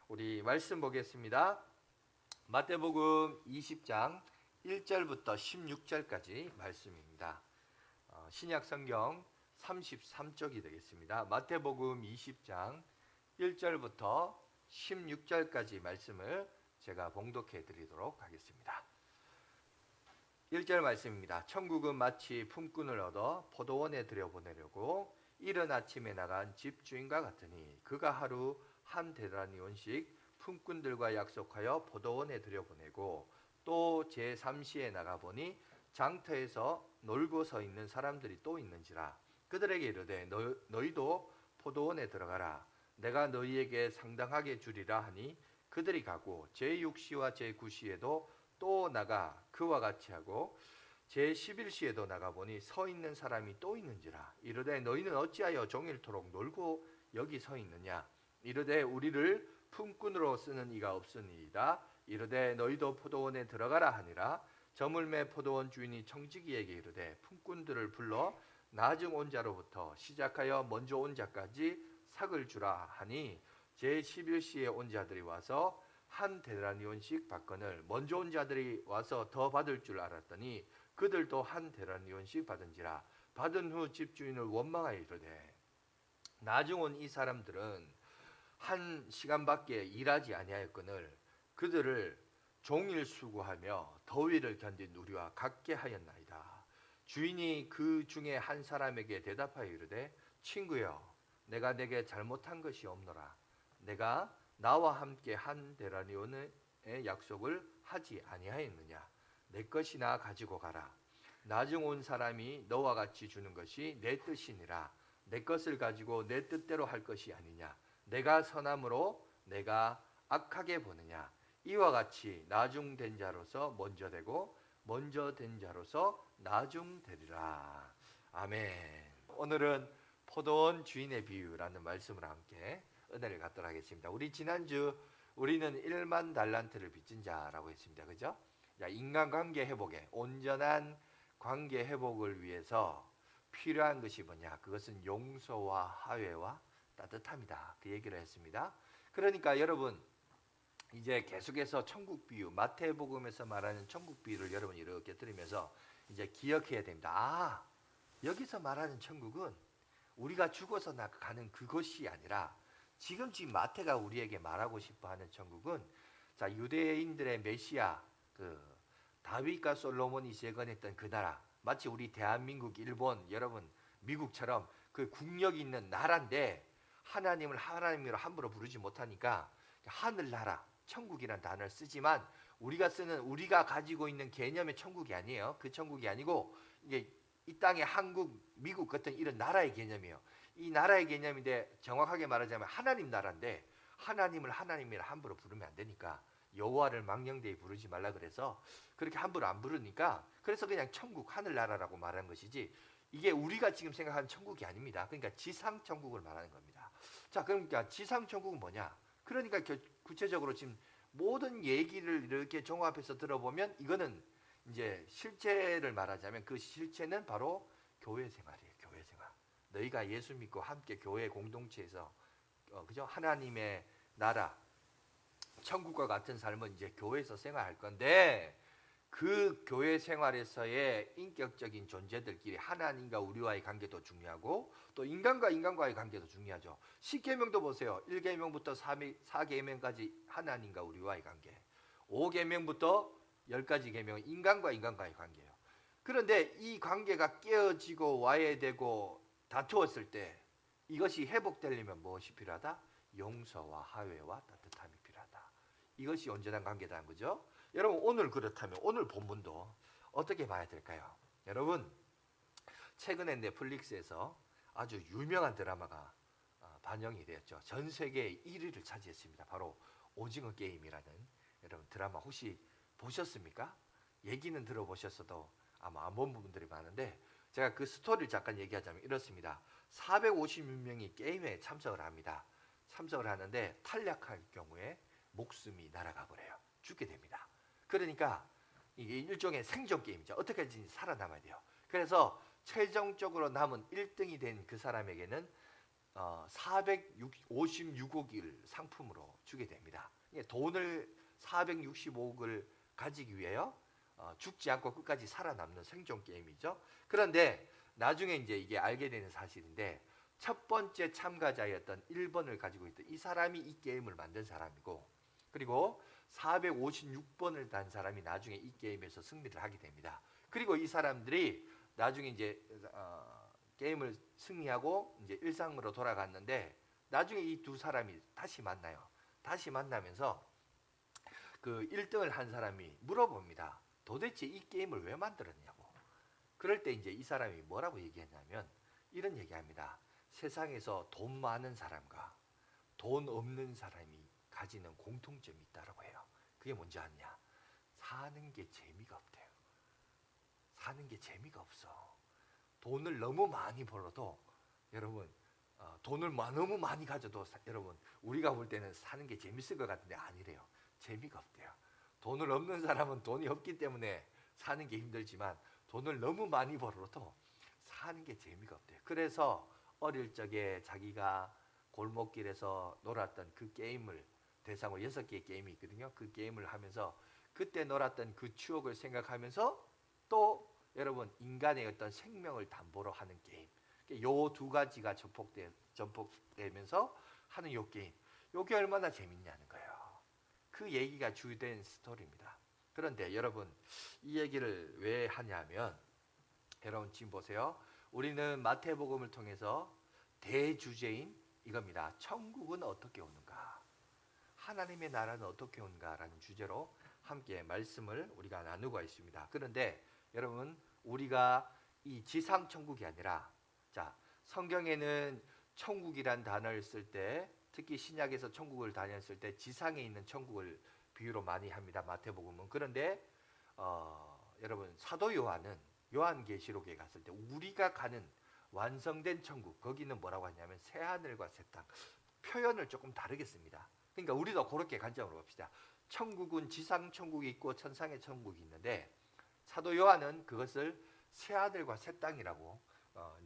우리 말씀 보겠습니다. 마태복음 20장 1절부터 16절까지 말씀입니다. 신약 성경 33쪽이 되겠습니다. 마태복음 20장 1절부터 16절까지 말씀을 제가 봉독해 드리도록 하겠습니다. 1절 말씀입니다. 천국은 마치 품꾼을 얻어 포도원에 들여보내려고 이른 아침에 나간 집주인과 같으니 그가 하루 한 데나리온씩 품꾼들과 약속하여 포도원에 들여보내고 또 제3시에 나가보니 장터에서 놀고 서 있는 사람들이 또 있는지라. 그들에게 이르되 너희도 포도원에 들어가라. 내가 너희에게 상당하게 주리라 하니 그들이 가고 제6시와 제9시에도 또 나가 그와 같이 하고 제11시에도 나가보니 서 있는 사람이 또 있는지라. 이르되 너희는 어찌하여 종일토록 놀고 여기 서 있느냐. 이르되 우리를 품꾼으로 쓰는 이가 없으니이다. 이르되 너희도 포도원에 들어가라 하니라. 저물매 포도원 주인이 청지기에게 이르되 품꾼들을 불러 나중 온 자로부터 시작하여 먼저 온 자까지 삭을 주라 하니 제11시에 온 자들이 와서 한 데나리온씩 받거늘 먼저 온 자들이 와서 더 받을 줄 알았더니 그들도 한 데나리온씩 받은지라. 받은 후 집주인을 원망하여 이르되 나중 온 이 사람들은 한 시간밖에 일하지 아니하였거늘 그들을 종일 수고하며 더위를 견딘 우리와 같게 하였나이다. 주인이 그 중에 한 사람에게 대답하여 이르되 친구여 내가 내게 잘못한 것이 없노라. 내가 나와 함께 한 데나리온의 약속을 하지 아니하였느냐. 내 것이나 가지고 가라. 나중 온 사람이 너와 같이 주는 것이 내 뜻이니라. 내 것을 가지고 내 뜻대로 할 것이 아니냐. 내가 선함으로 내가 악하게 보느냐. 이와 같이 나중된 자로서 먼저 되고 먼저 된 자로서 나중되리라. 아멘. 오늘은 포도원 주인의 비유라는 말씀을 함께 은혜를 갖도록 하겠습니다. 우리 지난주 우리는 1만 달란트를 빚진 자라고 했습니다. 그죠? 인간관계 회복에 온전한 관계 회복을 위해서 필요한 것이 뭐냐? 그것은 용서와 화해와 따뜻함이다. 그 얘기를 했습니다. 그러니까 여러분 이제 계속해서 천국 비유, 마태복음에서 말하는 천국 비유를 여러분 이렇게 들으면서 이제 기억해야 됩니다. 여기서 말하는 천국은 우리가 죽어서 가는 그것이 아니라 지금 마태가 우리에게 말하고 싶어하는 천국은 자 유대인들의 메시아 그 다윗과 솔로몬이 재건했던 그 나라, 마치 우리 대한민국, 일본, 여러분 미국처럼 그 국력이 있는 나라인데 하나님을 하나님으로 함부로 부르지 못하니까 하늘나라, 천국이라는 단어를 쓰지만 우리가 가지고 있는 개념의 천국이 아니에요. 그 천국이 아니고 이게 이 땅의 한국, 미국 같은 이런 나라의 개념이에요. 이 나라의 개념인데 정확하게 말하자면 하나님 나라인데 하나님을 하나님이라 함부로 부르면 안 되니까 여호와를 망령되이 부르지 말라 그래서 그렇게 함부로 안 부르니까 그래서 그냥 천국, 하늘나라라고 말하는 것이지 이게 우리가 지금 생각하는 천국이 아닙니다. 그러니까 지상 천국을 말하는 겁니다. 자, 그러니까 지상 천국은 뭐냐? 그러니까 구체적으로 지금 모든 얘기를 이렇게 종합해서 들어보면 이거는 이제 실체를 말하자면 그 실체는 바로 교회 생활이에요. 교회 생활. 너희가 예수 믿고 함께 교회 공동체에서 그죠? 하나님의 나라, 천국과 같은 삶은 이제 교회에서 생활할 건데 그 교회 생활에서의 인격적인 존재들끼리 하나님과 우리와의 관계도 중요하고 또 인간과 인간과의 관계도 중요하죠. 10계명도 보세요. 1계명부터 4계명까지 하나님과 우리와의 관계, 5계명부터 10가지 계명은 인간과 인간과의 관계예요. 그런데 이 관계가 깨어지고 와해되고 다투었을 때 이것이 회복되려면 무엇이 필요하다? 용서와 화해와 따뜻함이 필요하다. 이것이 온전한 관계다는 거죠. 여러분 오늘 그렇다면 오늘 본문도 어떻게 봐야 될까요? 여러분 최근에 넷플릭스에서 아주 유명한 드라마가 반영이 되었죠. 전 세계 1위를 차지했습니다. 바로 오징어 게임이라는 여러분 드라마 혹시 보셨습니까? 얘기는 들어보셨어도 아마 안 본 부분들이 많은데 제가 그 스토리를 잠깐 얘기하자면 이렇습니다. 456명이 게임에 참석을 합니다. 참석을 하는데 탈락할 경우에 목숨이 날아가 버려요. 죽게 됩니다. 그러니까 이게 일종의 생존 게임이죠. 어떻게든지 살아남아야 돼요. 그래서 최종적으로 남은 1등이 된 그 사람에게는 456억을 상품으로 주게 됩니다. 돈을 465억을 가지기 위해요. 죽지 않고 끝까지 살아남는 생존 게임이죠. 그런데 나중에 이제 이게 알게 되는 사실인데 첫 번째 참가자였던 1번을 가지고 있던 이 사람이 이 게임을 만든 사람이고 그리고 456번을 단 사람이 나중에 이 게임에서 승리를 하게 됩니다. 그리고 이 사람들이 나중에 이제 게임을 승리하고 이제 일상으로 돌아갔는데 나중에 이 두 사람이 다시 만나요. 다시 만나면서 그 1등을 한 사람이 물어봅니다. 도대체 이 게임을 왜 만들었냐고. 그럴 때 이제 이 사람이 뭐라고 얘기했냐면 이런 얘기합니다. 세상에서 돈 많은 사람과 돈 없는 사람이 가지는 공통점이 있다고 해요. 그게 뭔지 아냐? 사는 게 재미가 없대요. 사는 게 재미가 없어. 돈을 너무 많이 벌어도 여러분 돈을 너무 많이 가져도 여러분 우리가 볼 때는 사는 게 재밌을 것 같은데 아니래요. 재미가 없대요. 돈을 없는 사람은 돈이 없기 때문에 사는 게 힘들지만 돈을 너무 많이 벌어도 사는 게 재미가 없대요. 그래서 어릴 적에 자기가 골목길에서 놀았던 그 게임을 대상으로 6개의 게임이 있거든요. 그 게임을 하면서 그때 놀았던 그 추억을 생각하면서 또 여러분 인간의 어떤 생명을 담보로 하는 게임 요 두 가지가 전폭되면서 하는 요 게임 요게 얼마나 재밌냐는 거예요. 그 얘기가 주된 스토리입니다. 그런데 여러분 이 얘기를 왜 하냐면 여러분 지금 보세요. 우리는 마태복음을 통해서 대주제인 이겁니다. 천국은 어떻게 오는가? 하나님의 나라는 어떻게 오는가라는 주제로 함께 말씀을 우리가 나누고 있습니다. 그런데 여러분 우리가 이 지상 천국이 아니라 자 성경에는 천국이란 단어를 쓸 때 특히 신약에서 천국을 다녔을 때 지상에 있는 천국을 비유로 많이 합니다. 마태복음은. 그런데 여러분 사도 요한은 요한계시록에 갔을 때 우리가 가는 완성된 천국 거기는 뭐라고 하냐면 새 하늘과 새 땅 표현을 조금 다르게 씁니다. 그러니까 우리도 그렇게 관점으로 봅시다. 천국은 지상 천국이 있고 천상의 천국이 있는데 사도 요한은 그것을 새 하늘과 새 땅이라고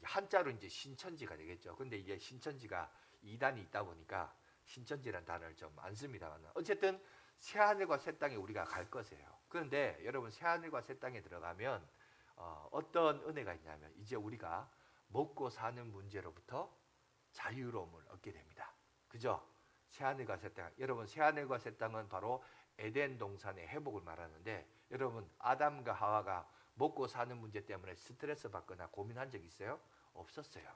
한자로 이제 신천지가 되겠죠. 근데 이게 신천지가 2단이 있다 보니까 신천지라는 단어를 좀 안 씁니다만 어쨌든 새 하늘과 새 땅에 우리가 갈 것이에요. 그런데 여러분 새 하늘과 새 땅에 들어가면 어떤 은혜가 있냐면 이제 우리가 먹고 사는 문제로부터 자유로움을 얻게 됩니다. 그죠? 새하늘과 새 땅. 여러분 새하늘과 새 땅은 바로 에덴 동산의 회복을 말하는데 여러분 아담과 하와가 먹고 사는 문제 때문에 스트레스 받거나 고민한 적 있어요? 없었어요.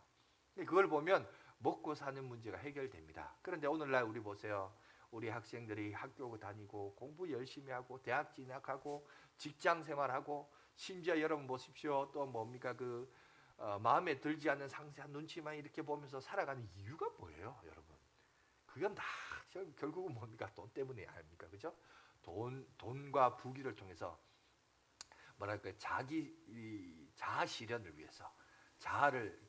근데 그걸 보면 먹고 사는 문제가 해결됩니다. 그런데 오늘날 우리 보세요. 우리 학생들이 학교 다니고 공부 열심히 하고 대학 진학하고 직장 생활하고 심지어 여러분 보십시오. 또 뭡니까 마음에 들지 않는 상세한 눈치만 이렇게 보면서 살아가는 이유가 뭐예요, 여러분? 그건 다 결국은 뭡니까? 돈 때문에 아닙니까? 그죠? 돈과 부귀를 통해서 뭐랄까 자아 실현을 위해서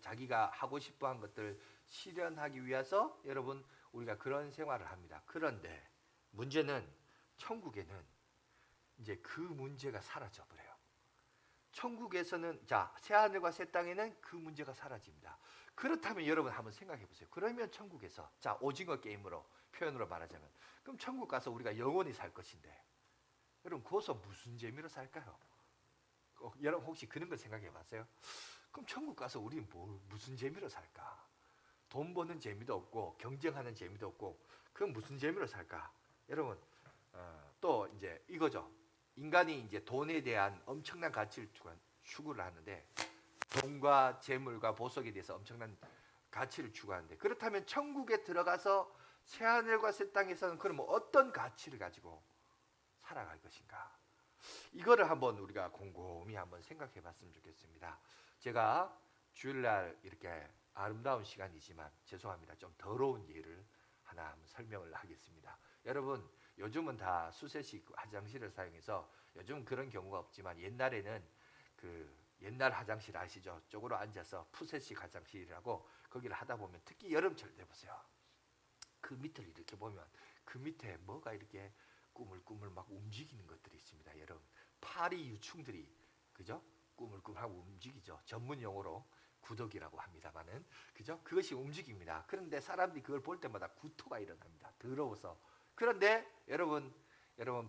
자기가 하고 싶어한 것들을 실현하기 위해서 여러분 우리가 그런 생활을 합니다. 그런데 문제는 천국에는 이제 그 문제가 사라져 버려요. 천국에서는 새 하늘과 새 땅에는 그 문제가 사라집니다. 그렇다면 여러분 한번 생각해 보세요. 그러면 천국에서 오징어 게임으로 표현으로 말하자면 그럼 천국 가서 우리가 영원히 살 것인데 여러분 거기서 무슨 재미로 살까요? 여러분 혹시 그런 거 생각해 봤어요? 그럼 천국 가서 우리 무슨 재미로 살까? 돈 버는 재미도 없고 경쟁하는 재미도 없고 그럼 무슨 재미로 살까? 여러분 또 이제 이거죠. 인간이 이제 돈에 대한 엄청난 가치를 추구를 하는데 돈과 재물과 보석에 대해서 엄청난 가치를 추구하는데 그렇다면 천국에 들어가서 새 하늘과 새 땅에서는 그럼 어떤 가치를 가지고 살아갈 것인가? 이거를 한번 우리가 곰곰이 한번 생각해 봤으면 좋겠습니다. 제가 주일날 이렇게 아름다운 시간이지만 죄송합니다. 좀 더러운 예를 하나 한번 설명을 하겠습니다. 여러분 요즘은 다 수세식 화장실을 사용해서 요즘 그런 경우가 없지만 옛날에는 옛날 화장실 아시죠? 쪽으로 앉아서 푸세식 화장실이라고 거기를 하다 보면 특히 여름철 때 보세요. 그 밑을 이렇게 보면 그 밑에 뭐가 이렇게 꾸물꾸물 막 움직이는 것들이 있습니다. 여러분 파리 유충들이 그죠? 꾸물꾸물하고 움직이죠. 전문 용어로 구덕이라고 합니다만은, 그죠? 그것이 움직입니다. 그런데 사람들이 그걸 볼 때마다 구토가 일어납니다. 더러워서. 그런데 여러분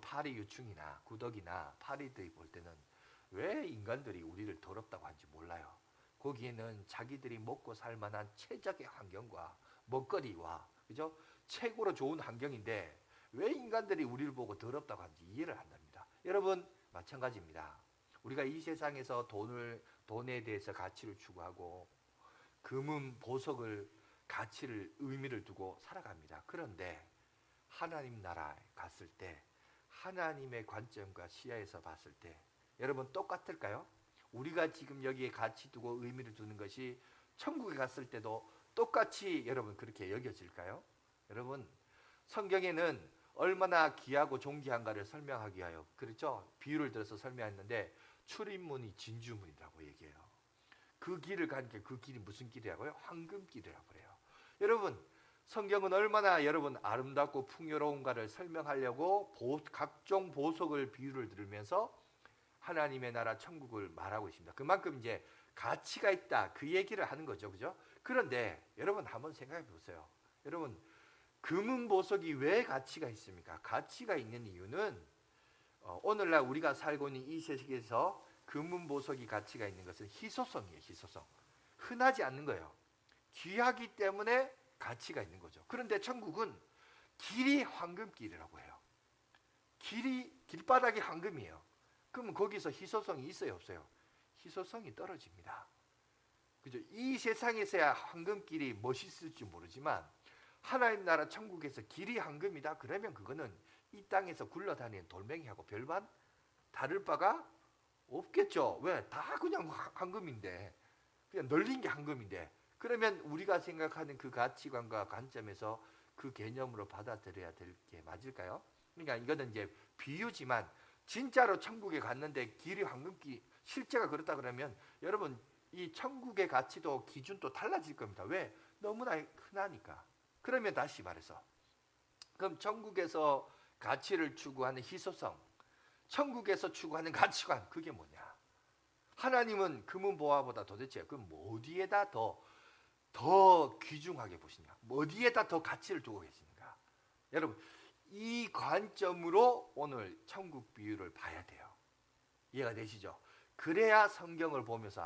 파리 유충이나 구덕이나 파리들이 볼 때는 왜 인간들이 우리를 더럽다고 하는지 몰라요. 거기에는 자기들이 먹고 살 만한 최적의 환경과 먹거리와, 그죠? 최고로 좋은 환경인데 왜 인간들이 우리를 보고 더럽다고 하는지 이해를 한답니다. 여러분 마찬가지입니다. 우리가 이 세상에서 돈에 대해서 가치를 추구하고 금은 보석을 가치를 의미를 두고 살아갑니다. 그런데 하나님 나라에 갔을 때 하나님의 관점과 시야에서 봤을 때 여러분 똑같을까요? 우리가 지금 여기에 가치 두고 의미를 두는 것이 천국에 갔을 때도 똑같이 여러분 그렇게 여겨질까요? 여러분 성경에는 얼마나 귀하고 존귀한가를 설명하기 위하여, 그렇죠? 비유를 들어서 설명했는데 출입문이 진주문이라고 얘기해요. 그 길을 가니까 그 길이 무슨 길이라고요? 황금길이라고 그래요. 여러분 성경은 얼마나 여러분 아름답고 풍요로운가를 설명하려고 각종 보석을 비유를 들으면서 하나님의 나라 천국을 말하고 있습니다. 그만큼 이제 가치가 있다 그 얘기를 하는 거죠, 그죠? 그런데 여러분 한번 생각해 보세요. 여러분 금은 보석이 왜 가치가 있습니까? 가치가 있는 이유는 오늘날 우리가 살고 있는 이 세계에서 금은 보석이 가치가 있는 것은 희소성이에요. 희소성. 흔하지 않는 거예요. 귀하기 때문에 가치가 있는 거죠. 그런데 천국은 길이 황금길이라고 해요. 길바닥이 황금이에요. 그러면 거기서 희소성이 있어요, 없어요? 희소성이 떨어집니다. 그죠? 이 세상에서야 황금길이 멋있을지 모르지만 하나님 나라 천국에서 길이 황금이다. 그러면 그거는 이 땅에서 굴러다니는 돌멩이하고 별반 다를 바가 없겠죠. 왜? 다 그냥 황금인데, 그냥 널린 게 황금인데, 그러면 우리가 생각하는 그 가치관과 관점에서 그 개념으로 받아들여야 될 게 맞을까요? 그러니까 이거는 이제 비유지만 진짜로 천국에 갔는데 길이 황금길, 실제가 그렇다 그러면 여러분 이 천국의 가치도 기준도 달라질 겁니다. 왜? 너무나 흔하니까. 그러면 다시 말해서 그럼 천국에서 가치를 추구하는 희소성, 천국에서 추구하는 가치관, 그게 뭐냐? 하나님은 금은 보화보다 도대체 그럼 어디에다 더 귀중하게 보시냐? 어디에다 더 가치를 두고 계십니까? 여러분 이 관점으로 오늘 천국 비유를 봐야 돼요. 이해가 되시죠? 그래야 성경을 보면서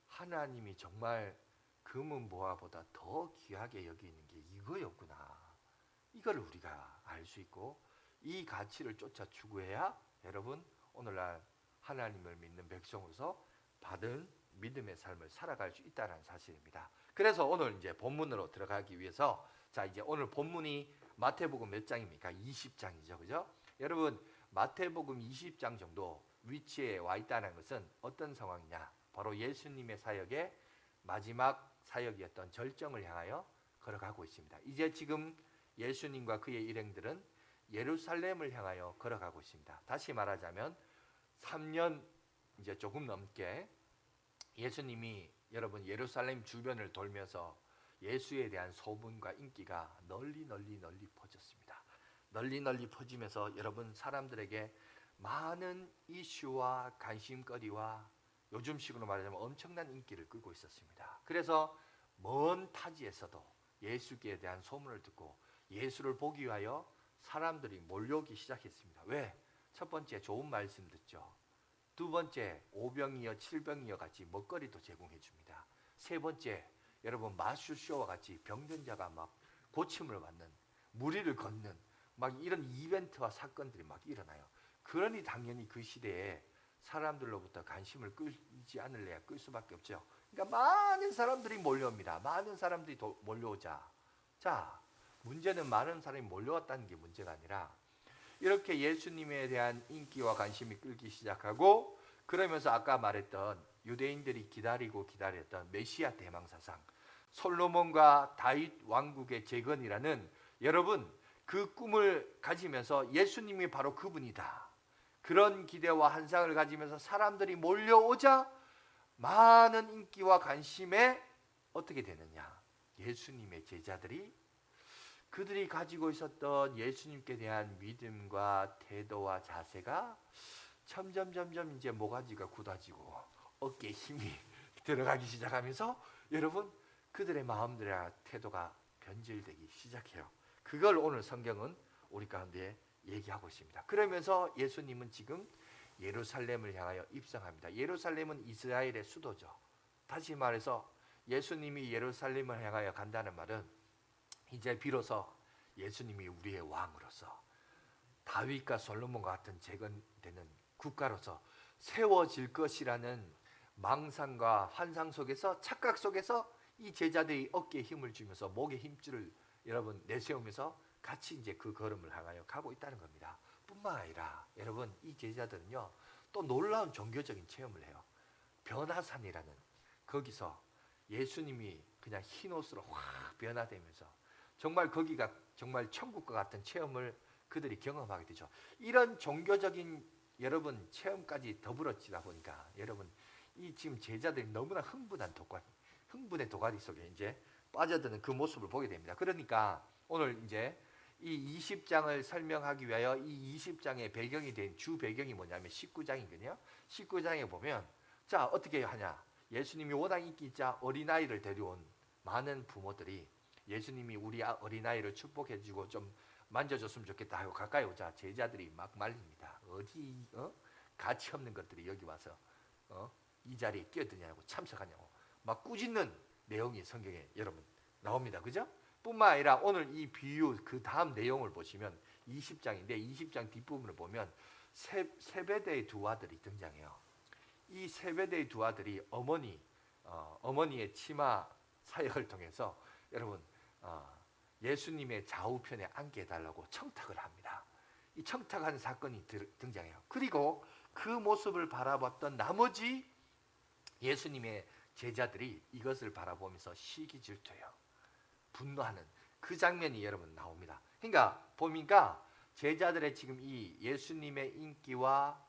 하나님이 정말 금은 보화보다 더 귀하게 여기는 게 이거였구나. 이걸 우리가 알 수 있고 이 가치를 쫓아 추구해야 여러분 오늘날 하나님을 믿는 백성으로서 받은 믿음의 삶을 살아갈 수 있다는 사실입니다. 그래서 오늘 이제 본문으로 들어가기 위해서 자 이제 오늘 본문이 마태복음 몇 장입니까? 20장이죠. 그죠? 여러분 마태복음 20장 정도 위치에 와 있다는 것은 어떤 상황이냐? 바로 예수님의 사역의 마지막 사역이었던 절정을 향하여 걸어가고 있습니다. 이제 지금 예수님과 그의 일행들은 예루살렘을 향하여 걸어가고 있습니다. 다시 말하자면 3년 이제 조금 넘게 예수님이 여러분 예루살렘 주변을 돌면서 예수에 대한 소문과 인기가 널리 퍼졌습니다. 널리 퍼지면서 여러분 사람들에게 많은 이슈와 관심거리와 요즘식으로 말하자면 엄청난 인기를 끌고 있었습니다. 그래서 먼 타지에서도 예수께 대한 소문을 듣고 예수를 보기 위하여 사람들이 몰려오기 시작했습니다. 왜? 첫 번째 좋은 말씀 듣죠. 두 번째 오병이어 칠병이어 같이 먹거리도 제공해 줍니다. 세 번째 여러분 마술쇼와 같이 병든자가 막 고침을 받는, 무리를 걷는 막 이런 이벤트와 사건들이 막 일어나요. 그러니 당연히 그 시대에 사람들로부터 관심을 끌지 않을래야 끌 수밖에 없죠. 그러니까 많은 사람들이 몰려옵니다. 많은 사람들이 몰려오자. 자, 문제는 많은 사람이 몰려왔다는 게 문제가 아니라 이렇게 예수님에 대한 인기와 관심이 끌기 시작하고 그러면서 아까 말했던 유대인들이 기다리고 기다렸던 메시아 대망사상 솔로몬과 다윗 왕국의 재건이라는 여러분 그 꿈을 가지면서 예수님이 바로 그분이다. 그런 기대와 환상을 가지면서 사람들이 몰려오자 많은 인기와 관심에 어떻게 되느냐? 예수님의 제자들이 그들이 가지고 있었던 예수님께 대한 믿음과 태도와 자세가 점점 이제 모가지가 굳어지고 어깨에 힘이 들어가기 시작하면서 여러분 그들의 마음들이나 태도가 변질되기 시작해요. 그걸 오늘 성경은 우리 가운데 얘기하고 있습니다. 그러면서 예수님은 지금 예루살렘을 향하여 입성합니다. 예루살렘은 이스라엘의 수도죠. 다시 말해서 예수님이 예루살렘을 향하여 간다는 말은 이제 비로소 예수님이 우리의 왕으로서 다윗과 솔로몬과 같은 재건되는 국가로서 세워질 것이라는 망상과 환상 속에서, 착각 속에서 이 제자들이 어깨에 힘을 주면서 목에 힘줄을 여러분 내세우면서 같이 이제 그 걸음을 향하여 가고 있다는 겁니다. 뿐만 아니라 여러분 이 제자들은요 또 놀라운 종교적인 체험을 해요. 변화산이라는 거기서 예수님이 그냥 흰옷으로 확 변화되면서 정말 거기가 정말 천국과 같은 체험을 그들이 경험하게 되죠. 이런 종교적인 여러분 체험까지 더불어지다 보니까 여러분 이 지금 제자들이 너무나 흥분의 도가니 속에 이제 빠져드는 그 모습을 보게 됩니다. 그러니까 오늘 이제 이 20장을 설명하기 위하여 이 20장의 배경이 된 주 배경이 뭐냐면 19장이거든요. 19장에 보면 자 어떻게 하냐, 예수님이 워낙 인기 있자 어린아이를 데려온 많은 부모들이 예수님이 우리 어린아이를 축복해주고 좀 만져줬으면 좋겠다 하고 가까이 오자 제자들이 막 말립니다. 어디 가치 없는 것들이 여기 와서 이 자리에 끼어드냐고 참석하냐고 막 꾸짖는 내용이 성경에 여러분 나옵니다. 그죠? 뿐만 아니라 오늘 이 비유 그 다음 내용을 보시면 20장인데 20장 뒷부분을 보면 세베대의 두 아들이 등장해요. 이 세베대의 두 아들이 어머니의 치마 사역을 통해서 여러분 예수님의 좌우편에 앉게 해달라고 청탁을 합니다. 이 청탁하는 사건이 등장해요. 그리고 그 모습을 바라봤던 나머지 예수님의 제자들이 이것을 바라보면서 시기질투해요. 분노하는 그 장면이 여러분 나옵니다. 그러니까 보니까 제자들의 지금 이 예수님의 인기와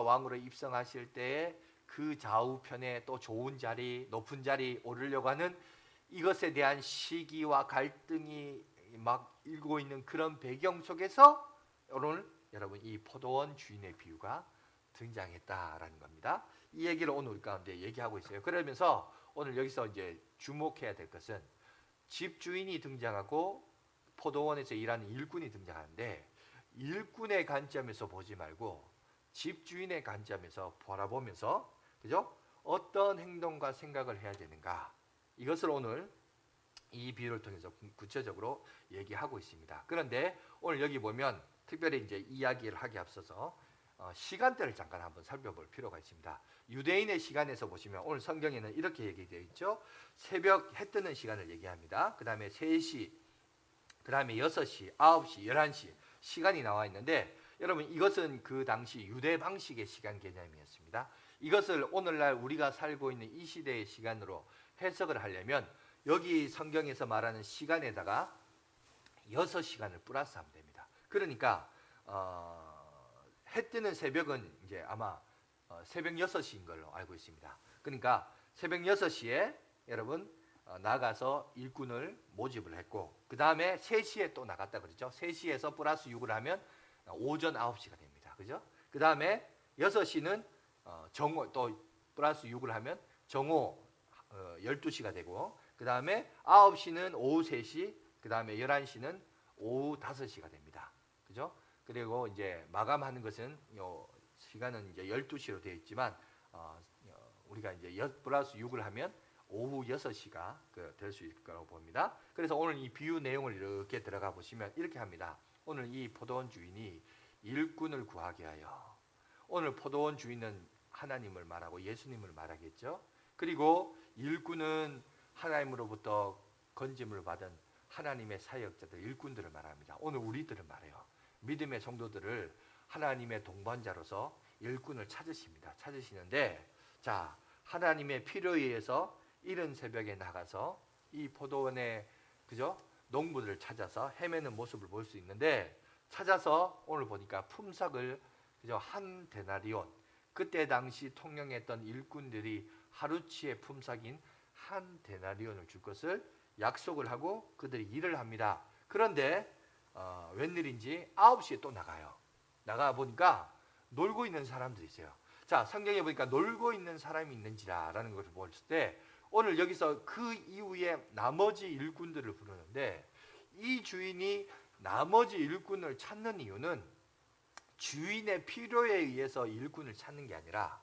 왕으로 입성하실 때에 그 좌우편에 또 좋은 자리, 높은 자리 오르려고 하는 이것에 대한 시기와 갈등이 막 일고 있는 그런 배경 속에서 오늘 여러분 이 포도원 주인의 비유가 등장했다라는 겁니다. 이 얘기를 오늘 우리 가운데 얘기하고 있어요. 그러면서 오늘 여기서 이제 주목해야 될 것은 집주인이 등장하고 포도원에서 일하는 일꾼이 등장하는데 일꾼의 관점에서 보지 말고 집주인의 관점에서 바라보면서 그죠? 어떤 행동과 생각을 해야 되는가? 이것을 오늘 이 비유를 통해서 구체적으로 얘기하고 있습니다. 그런데 오늘 여기 보면 특별히 이제 이야기를 하기 앞서서 시간대를 잠깐 한번 살펴볼 필요가 있습니다. 유대인의 시간에서 보시면 오늘 성경에는 이렇게 얘기되어 있죠. 새벽 해 뜨는 시간을 얘기합니다. 그 다음에 3시, 그 다음에 6시, 9시, 11시 시간이 나와 있는데 여러분 이것은 그 당시 유대 방식의 시간 개념이었습니다. 이것을 오늘날 우리가 살고 있는 이 시대의 시간으로 해석을 하려면 여기 성경에서 말하는 시간에다가 6시간을 플러스하면 됩니다. 그러니까 해 뜨는 새벽은 이제 아마 새벽 6시인 걸로 알고 있습니다. 그러니까 새벽 6시에 여러분 나가서 일꾼을 모집을 했고 그 다음에 3시에 또 나갔다 그러죠. 3시에서 플러스 6을 하면 오전 9시가 됩니다. 그죠? 그 다음에 6시는 정오 또 플러스 6을 하면 정오 12시가 되고 그 다음에 9시는 오후 3시, 그 다음에 11시는 오후 5시가 됩니다. 그죠? 그리고 이제 마감하는 것은 요 시간은 이제 12시로 되어 있지만 우리가 이제 플러스 6을 하면 오후 6시가 될 수 있을 거라고 봅니다. 그래서 오늘 이 비유 내용을 이렇게 들어가 보시면 이렇게 합니다. 오늘 이 포도원 주인이 일꾼을 구하게 하여, 오늘 포도원 주인은 하나님을 말하고 예수님을 말하겠죠. 그리고 일꾼은 하나님으로부터 건짐을 받은 하나님의 사역자들, 일꾼들을 말합니다. 오늘 우리들을 말해요. 믿음의 성도들을 하나님의 동반자로서 일꾼을 찾으시는데 자, 하나님의 필요에 의해서 이른 새벽에 나가서 이 포도원의 그죠? 농부들을 찾아서 헤매는 모습을 볼 수 있는데 찾아서 오늘 보니까 품삯을 그죠? 한 데나리온, 그때 당시 통용했던 일꾼들이 하루치의 품삯인 한 데나리온을 줄 것을 약속을 하고 그들이 일을 합니다. 그런데 웬일인지 9시에 또 나가요. 나가 보니까 놀고 있는 사람들이 있어요. 자, 성경에 보니까 놀고 있는 사람이 있는지라라는 것을 볼 때 오늘 여기서 그 이후에 나머지 일꾼들을 부르는데 이 주인이 나머지 일꾼을 찾는 이유는 주인의 필요에 의해서 일꾼을 찾는 게 아니라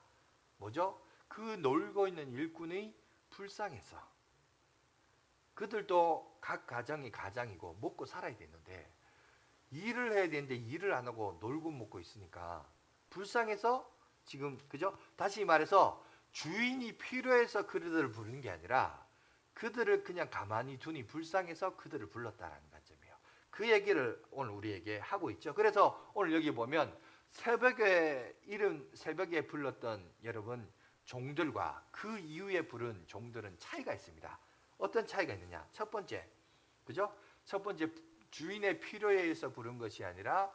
뭐죠? 그 놀고 있는 일꾼이 불쌍해서 그들도 각 가정이 가장이고 먹고 살아야 되는데 일을 해야 되는데 일을 안 하고 놀고 먹고 있으니까 불쌍해서 지금 그죠? 다시 말해서 주인이 필요해서 그들을 부르는 게 아니라 그들을 그냥 가만히 두니 불쌍해서 그들을 불렀다라는 관점이에요. 그 얘기를 오늘 우리에게 하고 있죠. 그래서 오늘 여기 보면 새벽에 불렀던 여러분 종들과 그 이후에 부른 종들은 차이가 있습니다. 어떤 차이가 있느냐? 첫 번째, 그죠? 첫 번째 주인의 필요에 의해서 부른 것이 아니라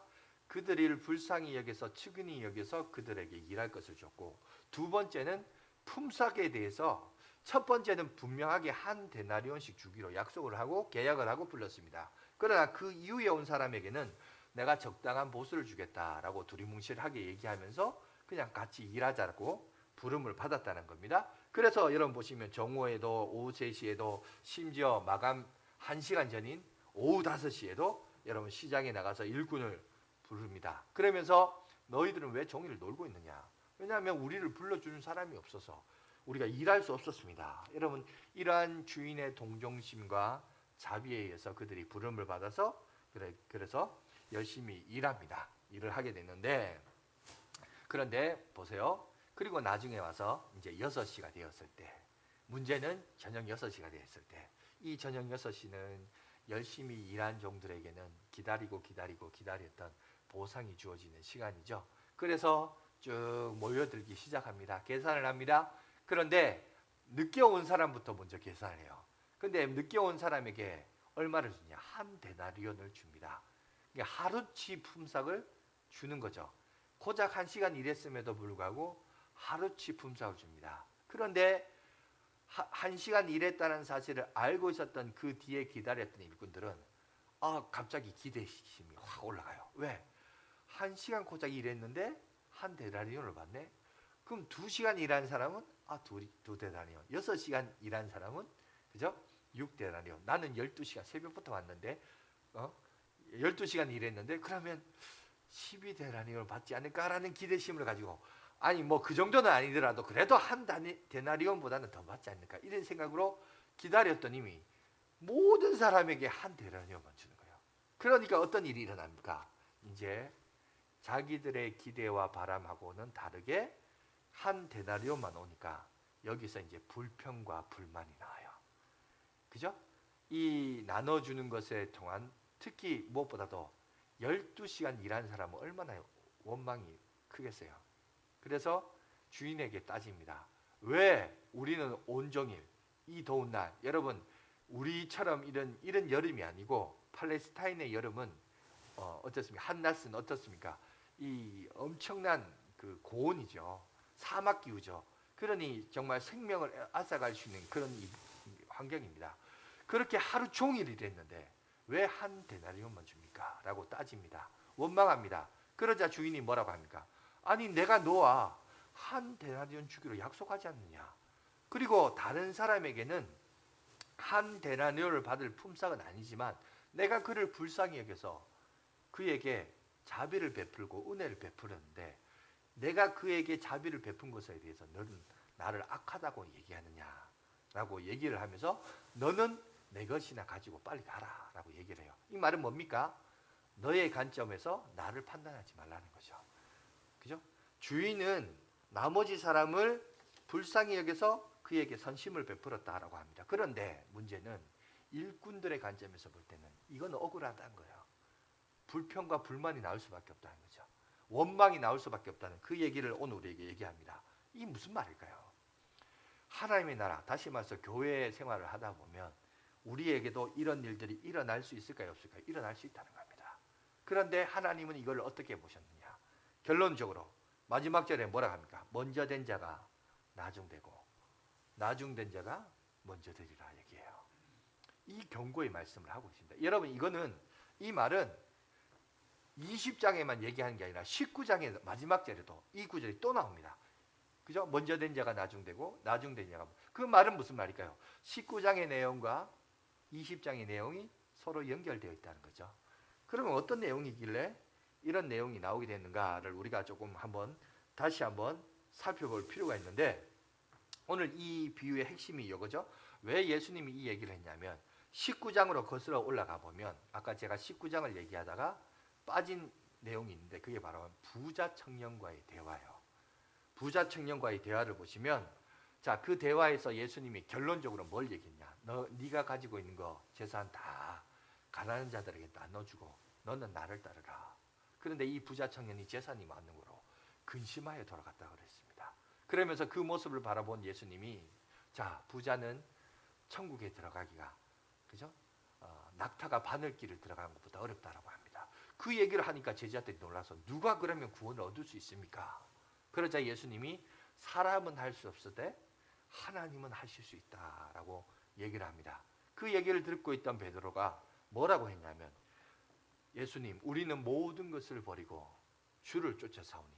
그들을 불쌍히 여겨서 측은히 여겨서 그들에게 일할 것을 줬고, 두 번째는 품삯에 대해서 첫 번째는 분명하게 한 데나리온씩 주기로 약속을 하고 계약을 하고 불렀습니다. 그러나 그 이후에 온 사람에게는 내가 적당한 보수를 주겠다라고 두리뭉실하게 얘기하면서 그냥 같이 일하자고 부름을 받았다는 겁니다. 그래서 여러분 보시면 정오에도 오후 3시에도 심지어 마감 1시간 전인 오후 5시에도 여러분 시장에 나가서 일꾼을 부릅니다. 그러면서 너희들은 왜 종일 놀고 있느냐? 왜냐하면 우리를 불러주는 사람이 없어서 우리가 일할 수 없었습니다. 여러분 이러한 주인의 동정심과 자비에 의해서 그들이 부름을 받아서 그래서 열심히 일합니다. 일을 하게 됐는데, 그런데 보세요. 그리고 나중에 와서 이제 6시가 되었을 때, 문제는 저녁 6시가 되었을 때, 이 저녁 6시는 열심히 일한 종들에게는 기다렸던 보상이 주어지는 시간이죠. 그래서 쭉 모여들기 시작합니다. 계산을 합니다. 그런데 늦게 온 사람부터 먼저 계산을 해요. 근데 늦게 온 사람에게 얼마를 주냐? 한 데나리온을 줍니다. 그러니까 하루치 품삯을 주는 거죠. 고작 1시간 일했음에도 불구하고 하루치 품삯을 줍니다. 그런데 1시간 일했다는 사실을 알고 있었던 그 뒤에 기다렸던 일꾼들은 갑자기 기대심이 확 올라가요. 왜? 1시간 고작 일했는데 한 데나리온을 받네? 그럼 2시간 일한 사람은 두 데나리온. 6시간 일한 사람은 그죠? 6데나리온. 나는 12시간 새벽부터 왔는데 12시간 일했는데 그러면 12데나리온을 받지 않을까라는 기대심을 가지고, 아니 뭐 그 정도는 아니더라도 그래도 한 데나리온보다는 더 받지 않을까 이런 생각으로 기다렸더니 모든 사람에게 한 데나리온만 주는 거예요. 그러니까 어떤 일이 일어납니까? 이제 자기들의 기대와 바람하고는 다르게 한 데나리온만 오니까 여기서 이제 불평과 불만이 나와요. 그죠? 이 나눠주는 것에 통한, 특히 무엇보다도 12시간 일한 사람은 얼마나 원망이 크겠어요. 그래서 주인에게 따집니다. 왜 우리는 온종일 이 더운 날, 여러분 우리처럼 이런 여름이 아니고 팔레스타인의 여름은 어떻습니까? 한낮은 어떻습니까? 이 엄청난 그 고온이죠. 사막 기후죠. 그러니 정말 생명을 앗아갈 수 있는 그런 환경입니다. 그렇게 하루 종일 일했는데 왜 한 데나리온만 줍니까? 라고 따집니다. 원망합니다. 그러자 주인이 뭐라고 합니까? 아니 내가 너와 한 데나리온 주기로 약속하지 않느냐? 그리고 다른 사람에게는 한 데나리온을 받을 품삯은 아니지만 내가 그를 불쌍히 여겨서 그에게 자비를 베풀고 은혜를 베풀었는데 내가 그에게 자비를 베푼 것에 대해서 너는 나를 악하다고 얘기하느냐? 라고 얘기를 하면서 너는 내 것이나 가지고 빨리 가라 라고 얘기를 해요. 이 말은 뭡니까? 너의 관점에서 나를 판단하지 말라는 거죠. 그죠? 주인은 나머지 사람을 불쌍히 여겨서 그에게 선심을 베풀었다라고 합니다. 그런데 문제는 일꾼들의 관점에서 볼 때는 이건 억울하다는 거예요. 불평과 불만이 나올 수밖에 없다는 거죠. 원망이 나올 수밖에 없다는 그 얘기를 오늘 우리에게 얘기합니다. 이게 무슨 말일까요? 하나님의 나라, 다시 말해서 교회 생활을 하다 보면 우리에게도 이런 일들이 일어날 수 있을까요? 없을까요? 일어날 수 있다는 겁니다. 그런데 하나님은 이걸 어떻게 보셨느냐? 결론적으로 마지막 절에 뭐라 합니까? 먼저 된 자가 나중되고 나중된 자가 먼저 되리라 얘기해요. 이 경고의 말씀을 하고 있습니다. 여러분 이 말은 20장에만 얘기하는 게 아니라 19장의 마지막 절에도 이 구절이 또 나옵니다. 그죠? 먼저 된 자가 나중되고 나중된 자가 그 말은 무슨 말일까요? 19장의 내용과 20장의 내용이 서로 연결되어 있다는 거죠. 그러면 어떤 내용이길래 이런 내용이 나오게 됐는가를 우리가 조금 다시 한번 살펴볼 필요가 있는데 오늘 이 비유의 핵심이 이거죠. 왜 예수님이 이 얘기를 했냐면 19장으로 거슬러 올라가 보면 아까 제가 19장을 얘기하다가 빠진 내용이 있는데 그게 바로 부자 청년과의 대화예요. 부자 청년과의 대화를 보시면 자, 그 대화에서 예수님이 결론적으로 뭘 얘기했냐? 네가 가지고 있는 거 재산 다 가난한 자들에게 나눠주고 너는 나를 따르라. 그런데 이 부자 청년이 재산이 많은 거로 근심하여 돌아갔다 그랬습니다. 그러면서 그 모습을 바라본 예수님이 자, 부자는 천국에 들어가기가 그죠? 낙타가 바늘길을 들어가는 것보다 어렵다라고 합니다. 그 얘기를 하니까 제자들이 놀라서 누가 그러면 구원을 얻을 수 있습니까? 그러자 예수님이 사람은 할 수 없으되 하나님은 하실 수 있다라고 얘기를 합니다. 그 얘기를 듣고 있던 베드로가 뭐라고 했냐면 예수님 우리는 모든 것을 버리고 주를 쫓아사오니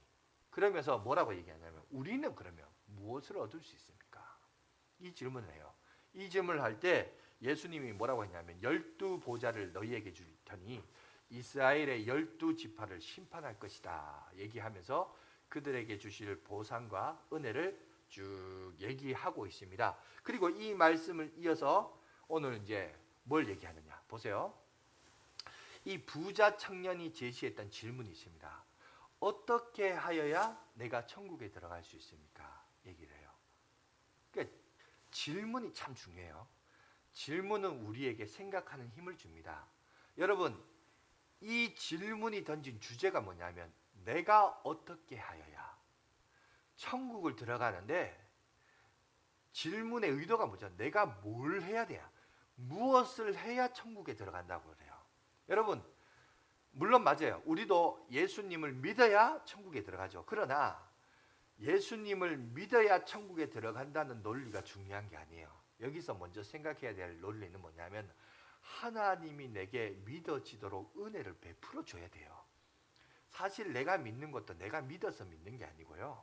그러면서 뭐라고 얘기하냐면 우리는 그러면 무엇을 얻을 수 있습니까? 이 질문을 해요. 이 질문을 할 때 예수님이 뭐라고 했냐면 12보좌를 너희에게 줄 테니 이스라엘의 12지파를 심판할 것이다 얘기하면서 그들에게 주실 보상과 은혜를 쭉 얘기하고 있습니다. 그리고 이 말씀을 이어서 오늘 이제 뭘 얘기하느냐 보세요. 이 부자 청년이 제시했던 질문이 있습니다. 어떻게 하여야 내가 천국에 들어갈 수 있습니까? 얘기를 해요. 그러니까 질문이 참 중요해요. 질문은 우리에게 생각하는 힘을 줍니다. 여러분, 이 질문이 던진 주제가 뭐냐면 내가 어떻게 하여야 천국을 들어가는데 질문의 의도가 뭐죠? 내가 뭘 해야 돼요? 무엇을 해야 천국에 들어간다고 그래요? 여러분, 물론 맞아요. 우리도 예수님을 믿어야 천국에 들어가죠. 그러나 예수님을 믿어야 천국에 들어간다는 논리가 중요한 게 아니에요. 여기서 먼저 생각해야 될 논리는 뭐냐면 하나님이 내게 믿어지도록 은혜를 베풀어 줘야 돼요. 사실 내가 믿는 것도 내가 믿어서 믿는 게 아니고요.